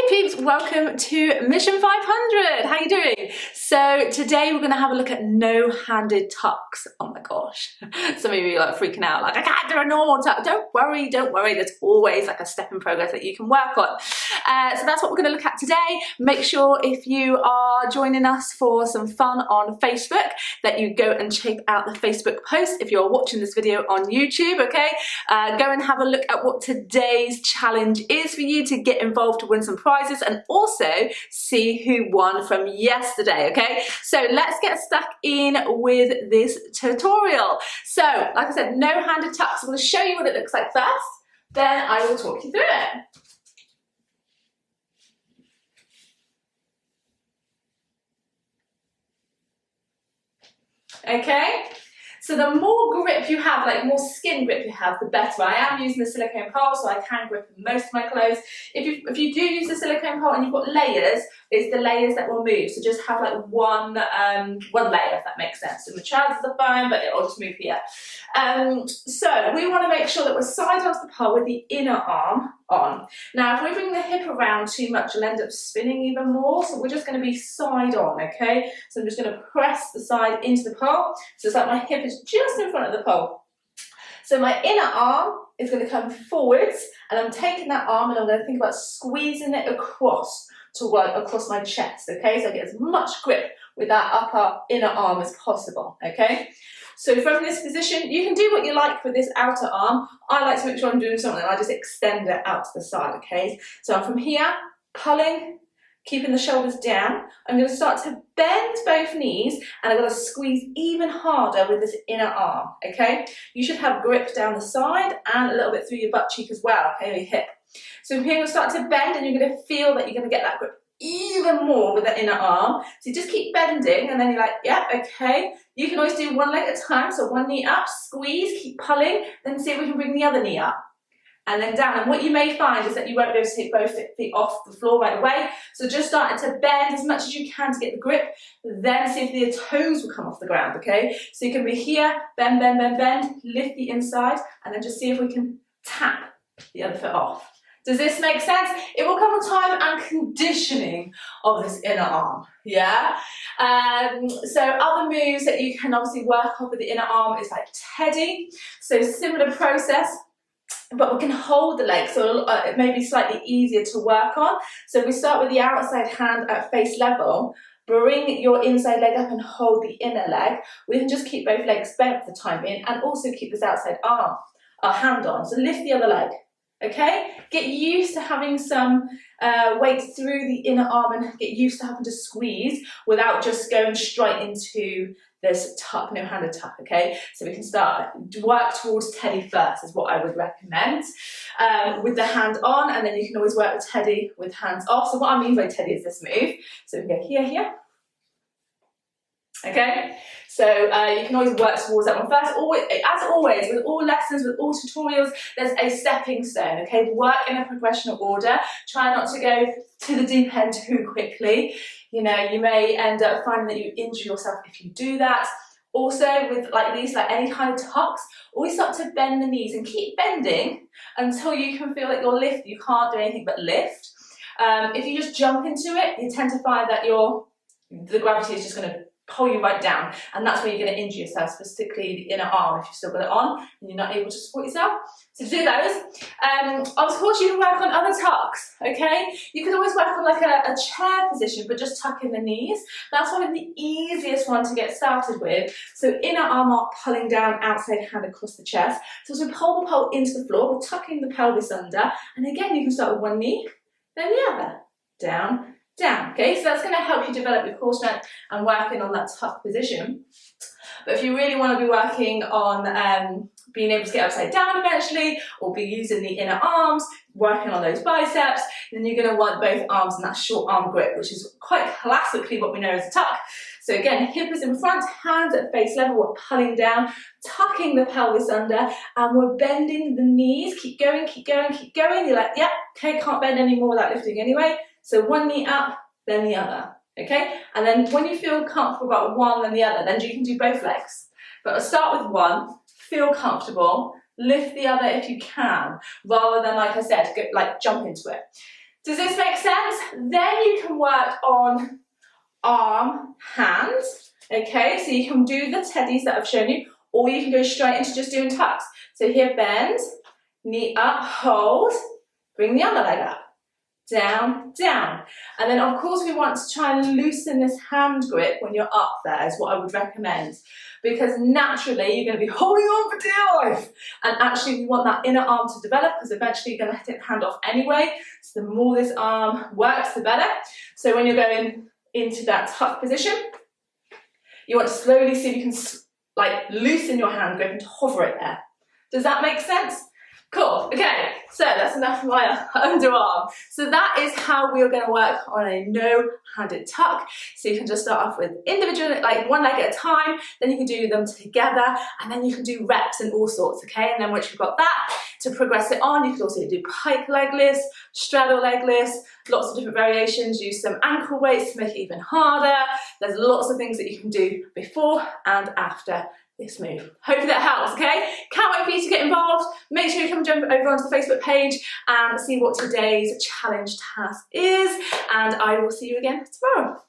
peeps, welcome to Mission 500. How you doing? So today we're going to have a look at no-handed tucks. Oh my gosh, some of you are like freaking out, like I can't do a normal tuck. Don't worry, there's always like a step in progress that you can work on. So that's what we're going to look at today. Make sure if you are joining us for some fun on Facebook that you go and check out the Facebook post. If you're watching this video on YouTube, okay, go and have a look at what today's challenge is for you to get involved to win some prizes and also see who won from yesterday, okay? So let's get stuck in with this tutorial. So, like I said, no-handed tucks. I'm going to show you what it looks like first, then I will talk you through it. Okay? So the more grip you have, like more skin grip you have, the better. I am using the silicone pole, so I can grip most of my clothes. If you do use the silicone pole and you've got layers, it's the layers that will move. So just have like one layer, if that makes sense. So the trousers are fine, but it'll just move here. So we want to make sure that we're side onto the pole with the inner arm on. Now, if we bring the hip around too much, you'll end up spinning even more. So we're just going to be side on, okay? So I'm just going to press the side into the pole. So it's like my hip is just in front of the pole. So my inner arm is going to come forwards, and I'm taking that arm and I'm going to think about squeezing it across to like across my chest, okay? So I get as much grip with that upper inner arm as possible, okay? So from this position, you can do what you like with this outer arm. I like to make sure I'm doing something and I just extend it out to the side, okay? So I'm from here, pulling, keeping the shoulders down. I'm going to start to bend both knees and I'm going to squeeze even harder with this inner arm, okay? You should have grip down the side and a little bit through your butt cheek as well, okay, your hip. So from here, you'll start to bend and you're going to feel that you're going to get that grip even more with the inner arm. So you just keep bending and then you're like, yeah, okay. You can always do one leg at a time. So one knee up, squeeze, keep pulling, then see if we can bring the other knee up. And then down. And what you may find is that you won't be able to take both feet off the floor right away. So just starting to bend as much as you can to get the grip. Then see if the toes will come off the ground, okay? So you can be here, bend, bend, bend, bend, lift the inside, and then just see if we can tap the other foot off. Does this make sense? It will come with time and conditioning of this inner arm, yeah? So other moves that you can obviously work on with the inner arm is like teddy. So similar process, but we can hold the leg, so it may be slightly easier to work on. So we start with the outside hand at face level. Bring your inside leg up and hold the inner leg. We can just keep both legs bent for the time being and also keep this outside hand on. So lift the other leg. Okay, get used to having some weight through the inner arm and get used to having to squeeze without just going straight into this tuck, no-handed tuck, okay? So we can start, work towards teddy first is what I would recommend with the hand on, and then you can always work with teddy with hands off. So what I mean by teddy is this move. So we go here, okay? So you can always work towards that one first. As always, with all lessons, with all tutorials, there's a stepping stone, okay? Work in a progressional order. Try not to go to the deep end too quickly. You know, you may end up finding that you injure yourself if you do that. Also, with like these, like any kind of tucks, always start to bend the knees and keep bending until you can feel like you're lifted. You can't do anything but lift. If you just jump into it, you tend to find that the gravity is just going to pull you right down, and that's where you're going to injure yourself, specifically the inner arm if you've still got it on and you're not able to support yourself. So to do those, of course you can work on other tucks, okay? You can always work on like a chair position, but just tuck in the knees. That's one of the easiest ones to get started with. So inner arm up, pulling down, outside hand across the chest. So as we pull the pole into the floor, we're tucking the pelvis under, and again you can start with one knee, then the other, down, down, okay? So that's going to help you develop your core strength and working on that tuck position. But if you really want to be working on being able to get upside down eventually, or be using the inner arms, working on those biceps, then you're going to want both arms in that short arm grip, which is quite classically what we know as a tuck. So again, hip is in front, hands at face level, we're pulling down, tucking the pelvis under, and we're bending the knees. Keep going, keep going, keep going. You're like, yeah, okay, can't bend anymore without lifting anyway. So one knee up, then the other, okay? And then when you feel comfortable about one, then the other, then you can do both legs. But I'll start with one, feel comfortable, lift the other if you can, rather than, like I said, jump into it. Does this make sense? Then you can work on arm, hands. Okay, so you can do the teddies that I've shown you, or you can go straight into just doing tucks. So here, bend, knee up, hold, bring the other leg up, down, down. And then of course we want to try and loosen this hand grip when you're up there is what I would recommend, because naturally you're going to be holding on for dear life, and actually we want that inner arm to develop, because eventually you're going to take the hand off anyway, so the more this arm works the better. So when you're going into that tuck position, you want to slowly see if you can like loosen your hand grip and hover it there. Does that make sense? Cool, okay, so that's enough for my underarm. So that is how we're going to work on a no-handed tuck. So you can just start off with individual, like one leg at a time, then you can do them together, and then you can do reps and all sorts, okay? And then once you've got that, to progress it on, you can also do pike leg lifts, straddle leg lifts, lots of different variations, use some ankle weights to make it even harder. There's lots of things that you can do before and after this move. Hopefully that helps, okay? Can't wait for you to get involved. Make sure you come jump over onto the Facebook page and see what today's challenge task is, and I will see you again tomorrow.